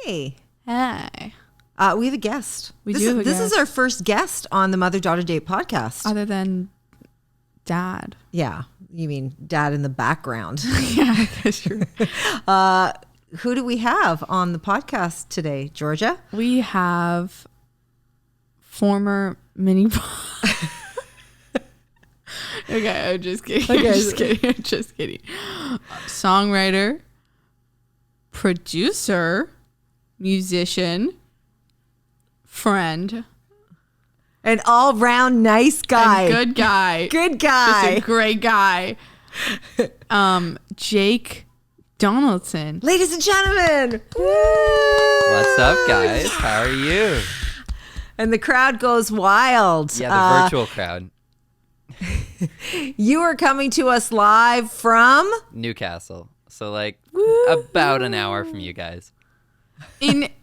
Hey. Hey. We have a guest. This is our first guest on the Mother-Daughter Date podcast. Other than Dad. Yeah. You mean Dad in the background. Yeah, that's true. Who do we have on the podcast today, Georgia? We have former mini... Okay, I'm just kidding. Okay. I'm just kidding. Songwriter, producer, musician, friend, An all-round nice guy. a good guy. Good guy. Just a great guy. Jake Donaldson. Ladies and gentlemen. What's up, guys? How are you? And the crowd goes wild. Yeah, the virtual crowd. You are coming to us live from Newcastle. So about an hour from you guys.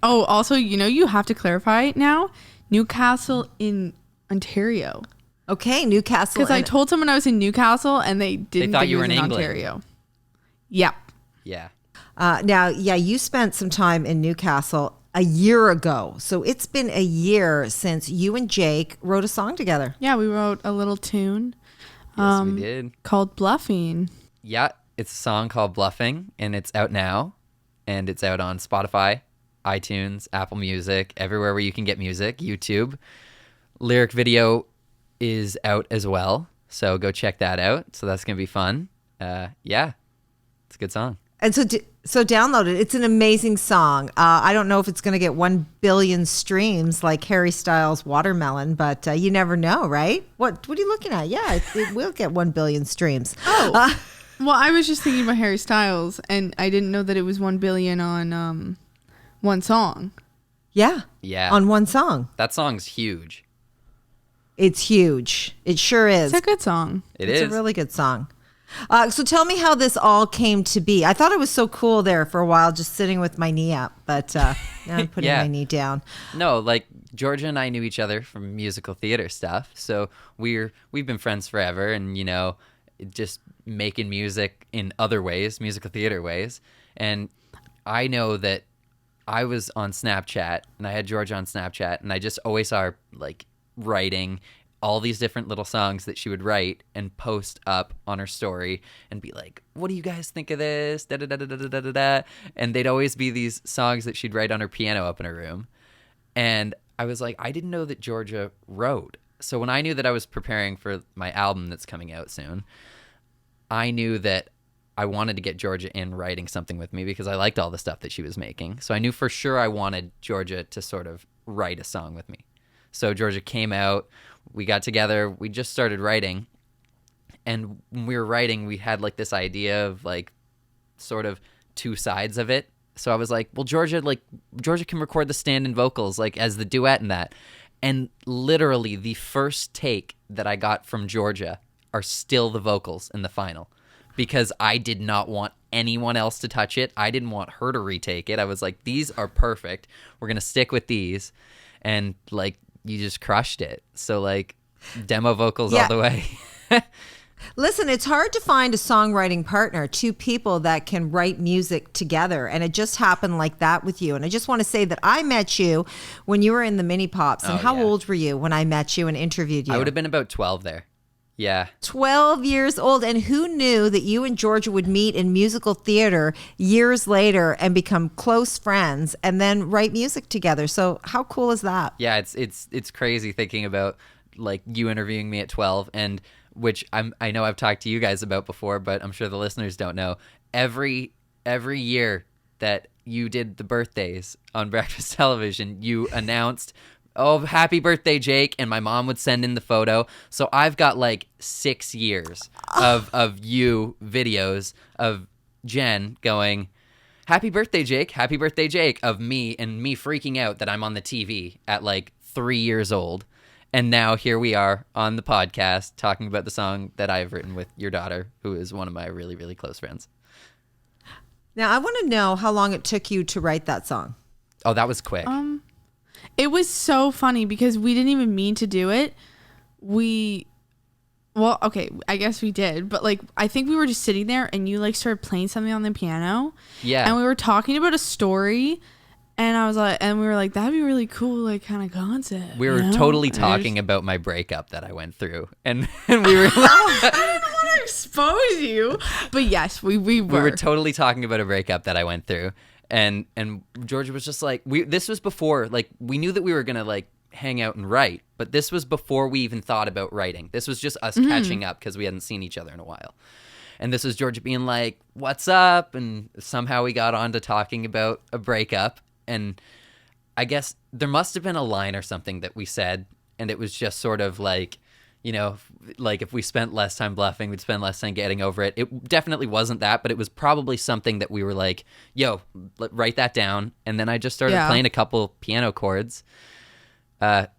Also, you have to clarify now, Newcastle in Ontario. Okay, Newcastle. Because I told someone I was in Newcastle and they didn't thought think you it were was in in England. Ontario. Yep. Yeah. Now, you spent some time in Newcastle a year ago. So it's been a year since you and Jake wrote a song together. Yeah, we wrote a little tune Yes, we did. called Bluffing. Yeah, it's a song called Bluffing, and it's out now. And it's out on Spotify, iTunes, Apple Music, everywhere where you can get music, YouTube. Lyric video is out as well. So go check that out. So that's going to be fun. Yeah, it's a good song. And so download it. It's an amazing song. I don't know if it's going to get 1 billion streams like Harry Styles' Watermelon, but you never know, right? What are you looking at? Yeah, it will get 1 billion streams. Oh. Well, I was just thinking about Harry Styles, and I didn't know that it was 1 billion on one song. Yeah. Yeah. On one song. That song's huge. It's huge. It sure is. It's a good song. It's a really good song. So tell me how this all came to be. I thought it was so cool there for a while, just sitting with my knee up, but now I'm putting Yeah. my knee down. No, Georgia and I knew each other from musical theater stuff. So we've been friends forever, and just making music in other ways, musical theater ways. And I know that I was on Snapchat, and I had Georgia on Snapchat, and I just always saw her writing all these different little songs that she would write and post up on her story and be like, what do you guys think of this? Da, da, da, da, da, da, da, da. And they'd always be these songs that she'd write on her piano up in her room. And I was like, I didn't know that Georgia wrote. So when I knew that I was preparing for my album that's coming out soon, I knew that I wanted to get Georgia in writing something with me because I liked all the stuff that she was making. So I knew for sure I wanted Georgia to sort of write a song with me. So Georgia came out, we got together, we just started writing. And when we were writing, we had this idea of sort of two sides of it. So I was like, well, Georgia can record the stand-in vocals as the duet in that. And literally the first take that I got from Georgia are still the vocals in the final, because I did not want anyone else to touch it. I didn't want her to retake it. I was like, these are perfect. We're going to stick with these. And you just crushed it. So demo vocals all the way. Listen, it's hard to find a songwriting partner, two people that can write music together. And it just happened like that with you. And I just want to say that I met you when you were in the Mini Pops. And how old were you when I met you and interviewed you? I would have been about 12 there. Yeah. 12 years old. And who knew that you and Georgia would meet in musical theater years later and become close friends and then write music together? So how cool is that? Yeah, it's crazy thinking about you interviewing me at 12, and which I know I've talked to you guys about before, but I'm sure the listeners don't know. Every year that you did the birthdays on breakfast television, you announced, oh, happy birthday, Jake. And my mom would send in the photo. So I've got 6 years of you videos of Jen going, happy birthday, Jake. Happy birthday, Jake. Of me and me freaking out that I'm on the TV at 3 years old. And now here we are on the podcast talking about the song that I've written with your daughter, who is one of my really, really close friends. Now, I want to know how long it took you to write that song. Oh, that was quick. It was so funny because we didn't even mean to do it. Well, okay, I guess we did, but I think we were just sitting there and you started playing something on the piano. Yeah. And we were talking about a story And I was like, and we were like, that'd be really cool, like kind of concept. We were you know? totally And talking about my breakup that I went through, and we were I didn't want to expose you, but yes, we were. we were totally talking about a breakup that I went through, and Georgia was just like, this was before, like, we knew that we were gonna like hang out and write, but this was before we even thought about writing. This was just us catching up because we hadn't seen each other in a while. And this was Georgia being like, what's up? And somehow we got on to talking about a breakup. And I guess there must have been a line or something that we said, and it was just sort of like, you know, like if we spent less time bluffing, we'd spend less time getting over it. It definitely wasn't that, but it was probably something that we were like, yo, write that down. And then I just started playing a couple piano chords,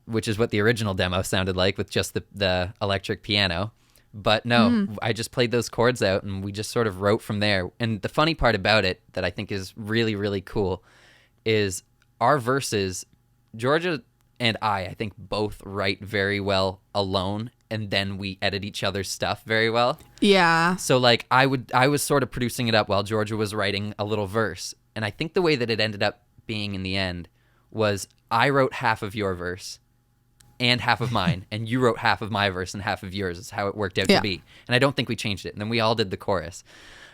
which is what the original demo sounded like with just the electric piano. But no, I just played those chords out and we just sort of wrote from there. And the funny part about it that I think is really, really cool is our verses, Georgia and I think both write very well alone, and then we edit each other's stuff very well. Yeah. So like I was sort of producing it up while Georgia was writing a little verse. And I think the way that it ended up being in the end was I wrote half of your verse and half of mine, and you wrote half of my verse and half of yours is how it worked out to be. And I don't think we changed it. And then we all did the chorus.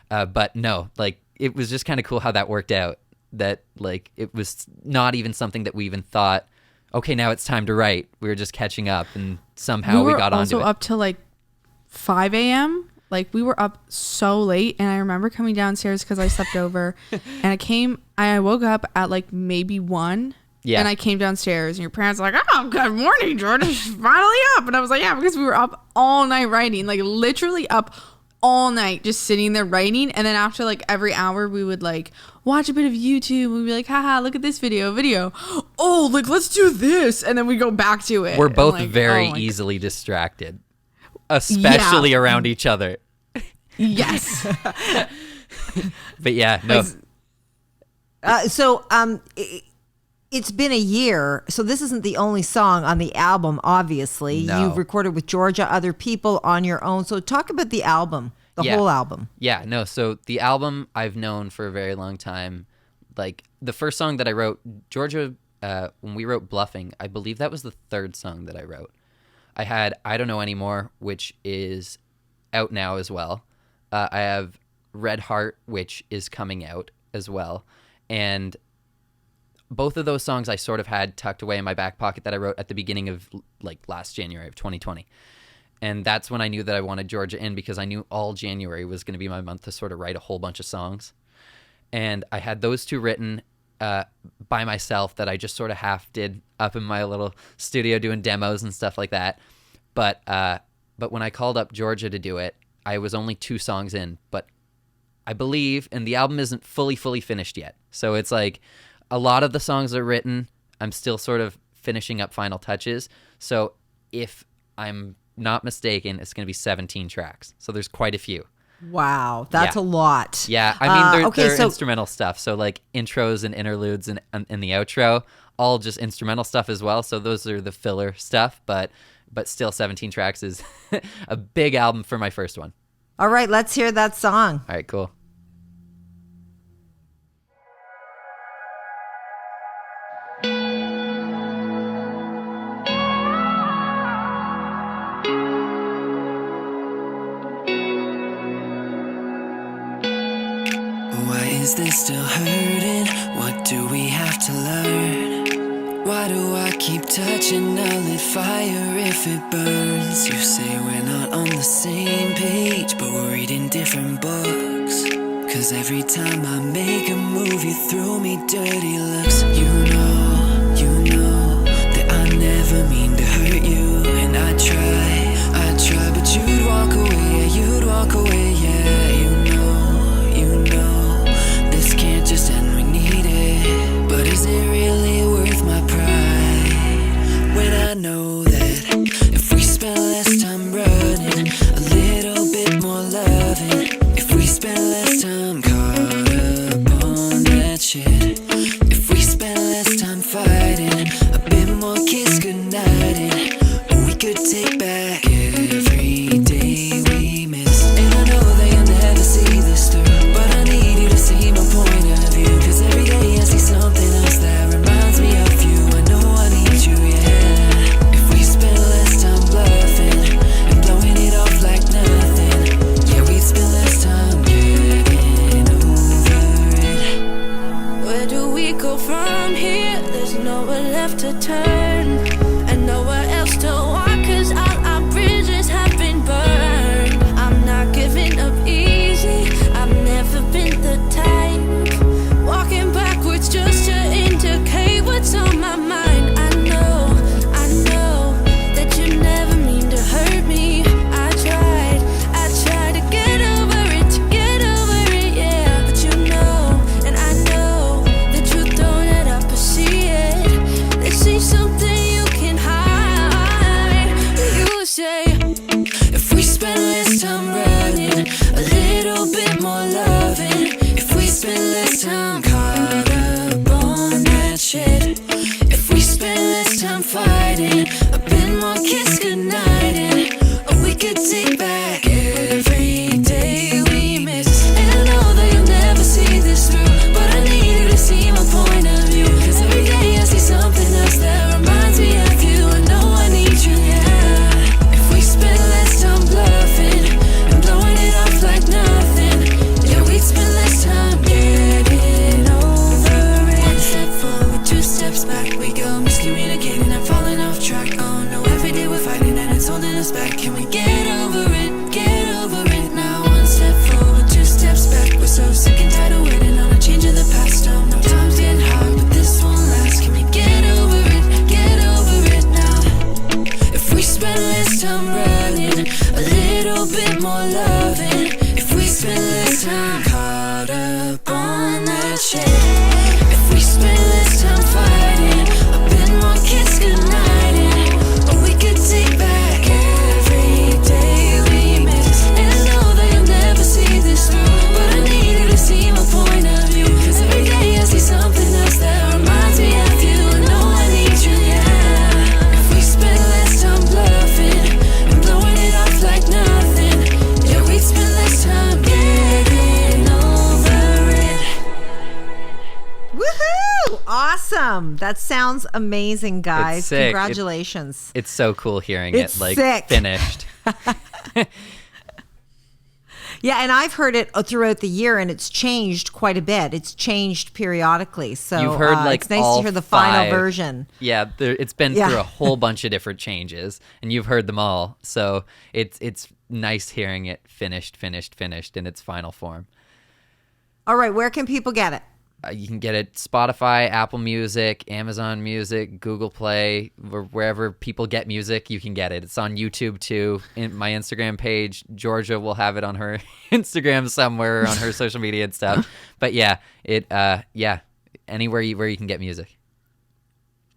But no, like it was just kind of cool how that worked out. That like it was not even something that we even thought, okay, now it's time to write. We were just catching up, and somehow we got onto it. We were also up till like 5 a.m. Like we were up so late, and I remember coming downstairs because I slept over, and I woke up at like maybe 1. Yeah. And I came downstairs, and your parents were like, oh, good morning, Jordan. She's finally up. And I was like, yeah, because we were up all night writing, like literally up all night, just sitting there writing. And then after like every hour, we would like watch a bit of YouTube. We'd be like, haha, look at this video. Oh, like, let's do this. And then we go back to it. We're both like, very easily distracted, especially around each other. Yes. But yeah, no. It's been a year, so this isn't the only song on the album, obviously. No. You've recorded with Georgia, other people, on your own. So talk about the album, the whole album. Yeah, no, so the album I've known for a very long time. Like, the first song that I wrote, Georgia, when we wrote Bluffing, I believe that was the third song that I wrote. I had I Don't Know Anymore, which is out now as well. I have Red Heart, which is coming out as well. And both of those songs I sort of had tucked away in my back pocket that I wrote at the beginning of like last January of 2020. And that's when I knew that I wanted Georgia in, because I knew all January was going to be my month to sort of write a whole bunch of songs. And I had those two written by myself that I just sort of half did up in my little studio doing demos and stuff like that. But when I called up Georgia to do it, I was only 2 songs in, but I believe, and the album isn't fully finished yet. So it's like, a lot of the songs are written. I'm still sort of finishing up final touches. So if I'm not mistaken, it's going to be 17 tracks. So there's quite a few. Wow, that's a lot. Yeah, I mean, they're instrumental stuff. So like intros and interludes and the outro, all just instrumental stuff as well. So those are the filler stuff, but still 17 tracks is a big album for my first one. All right, let's hear that song. All right, cool. Is this still hurting? What do we have to learn? Why do I keep touching a lit fire if it burns? You say we're not on the same page, but we're reading different books. Cause every time I make a move, you throw me dirty looks. You know that I never mean to hurt you. And I try, but you'd walk away, yeah. You know, this can't just end, we need it. But is it really worth my pride? When I know that if we spend less time running, a little bit more loving, if we spend less time caught up on that shit, if we spend less time fighting, a bit more kiss goodnight, we go from here? There's nowhere left to turn and nowhere else to walk, 'cause all our bridges have been burned. I'm not giving up easy, I've never been the type walking backwards just to indicate what's on my mind. I know that you never mean to hurt me. I tried to get over it, yeah. But you know, and I know that you don't let up or see it. This ain't something you can hide. You say, if we spend less time running, a little bit more loving. If we spend less time caught up on that shit. If we spend less time fighting, a bit more kiss goodnighting. Or we could take back every day we miss. And I know that you'll never see this through, but I need you to see my point of view. 'Cause every day I see something else that reminds me of you. I know I need you, yeah. If we spend less time bluffing and blowing it off like nothing, yeah, we'd spend less time getting over it. One step forward, two steps back, we go miscommunicating and falling off track. Oh no, every day we're fighting and it's holding us back. Can we get over it? Get over it now. One step forward, two steps back. We're so sick and tired of waiting on a change of the past. Oh no, time's getting hard, but this won't last. Can we get over it? Get over it now. If we spend less time running, a little bit more loving. If we spend less time caught up on that shit. If we spend less time fighting, a bit more kiss goodnighting. Or we could take back every day we miss. And I know that you'll never see this through, but I need you to see my point of view. 'Cause every day I see something else that reminds me of you. I know I need you, yeah. If we spend less time bluffing and blowing it off like nothing, yeah, we'd spend less time getting over it. Woohoo! Awesome. That sounds amazing, guys. It's sick. Congratulations. It's so cool hearing It's it like sick. finished. Yeah, and I've heard it throughout the year, and it's changed quite a bit. It's changed periodically, so You've heard like it's nice all to hear the final 5. version. Yeah, it's been Yeah. through a whole bunch of different changes, and you've heard them all. So it's nice hearing it finished in its final form. All right, where can people get it? You can get it Spotify, Apple Music, Amazon Music, Google Play, wherever people get music, you can get it. It's on YouTube too. In my Instagram page, Georgia will have it on her Instagram somewhere on her social media and stuff. But yeah, anywhere where you can get music.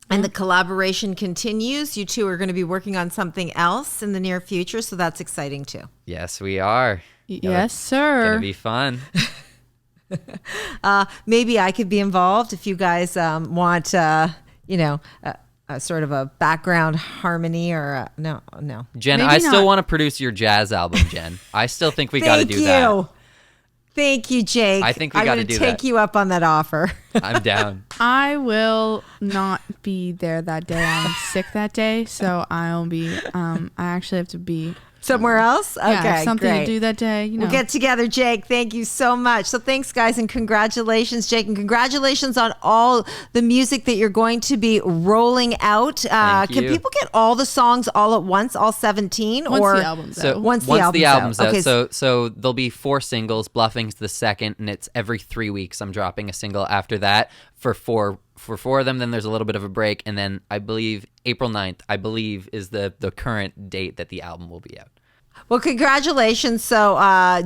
And the collaboration continues. You two are going to be working on something else in the near future, so that's exciting too. Yes, we are. Yes, sir. Gonna be fun. Maybe I could be involved if you guys want, a sort of a background harmony or no. Jen, Maybe I still not. want to produce your jazz album, Jen. I still think we got to do that. Thank you, Jake. I think we gotta I'm do gonna take that. you up on that offer. I'm down. I will not be there that day. I'm sick that day, so I'll be. I actually have to be Somewhere else? Okay, yeah, I have something great. to do that day. You know. We'll get together, Jake. Thank you so much. So thanks, guys, and congratulations, Jake, and congratulations on all the music that you're going to be rolling out. Thank Can you. people get all the songs all at once, all 17? Once or the album's So out. Once the album's out. Okay, so there'll be 4 singles. Bluffing's the second, and it's every 3 weeks. I'm dropping a single after that for 4 of them. Then there's a little bit of a break, and then I believe April 9th, is the current date that the album will be out. Well, congratulations. So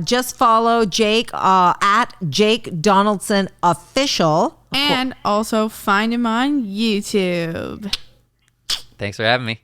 just follow Jake at Jake Donaldson Official. And also find him on YouTube. Thanks for having me.